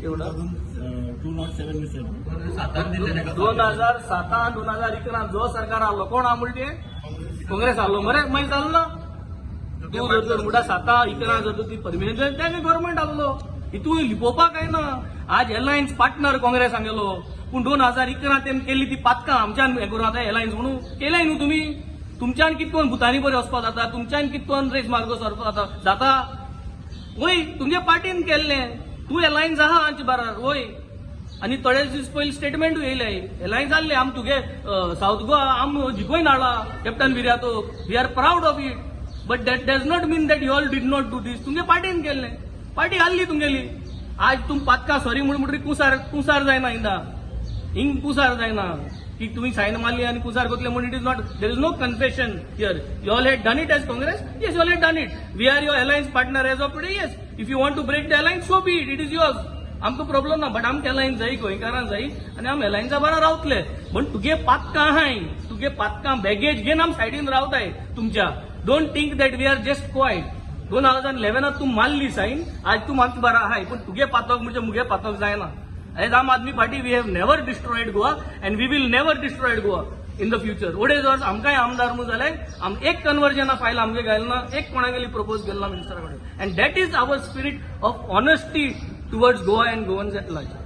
केवढा 2007 2011 जो सरकार आलो कोण हा मुलटे काँग्रेस आलो मरे माहिती चालू ना तू जर मुडा 7-11 जर ती परमिनंट त्या गव्हर्नमेंट आलो इतू लिपोवपाक काय ना आज अलायन्स पार्टनर काँग्रेस सांगलो पूण 2011 तेम केली ती पातकां आमच्यान हें करून आतां अलायन्स म्हणून केल्याय न्हू तुमी तुमच्यान कितकोन भुतानी बरें वचपाक जाता तुमच्यान कितकोन रेस मार्गो सरपाक जाता वय तुमच्या पार्टीन केल्लें तू अलायन्स आहा हांचे बारार वय आनी थोडे दीस पयलीं स्टेटमेंट येयले अलायन्स जाल्ले आम तुगे साऊथ गोवा आम जिखोवन हाडला captain Viriato we are proud of it but that does not mean that you all did not do this तुमच्या पार्टीन केल्लें पार्टी हाल्ली तुमगेली आज तुम पातका सॉरी म्हणून कुसार जायना इंदा हिंग कुसार जायना की तुम्ही सायन मारली आणि कुसार कोतले म्हणून it is not there is no confession here you all had done it as Congress yes you all had done it we are your alliance partner as of today yes if you want to break the alliance so be it is yours आमकां problem ना but आमकां alliance जाय गोंयकारांक जाय आनी आम अलायन्सा बरा रावतले पण तुगे पातकां आहाय तुगे पातकां बॅगेज घेवन आम सायडीन रावताय तुमच्या don't think that we are just quiet 2011 तू मारली साईन आज तू मागची बरा आहाय पण तुगे पातक म्हणजे मुगे पातक जायना as Aam Aadmi party we have never destroyed Goa and we will never destroyed Goa in the future ओडे वर्स आमकांय आमदार म्हणून जाले आम एक कन्वर्जना फायल आमगे घालना एक कोणा गेली प्रपोज केला मिनिस्टरा कडेन and that is our spirit of honesty towards Goa and Goans at large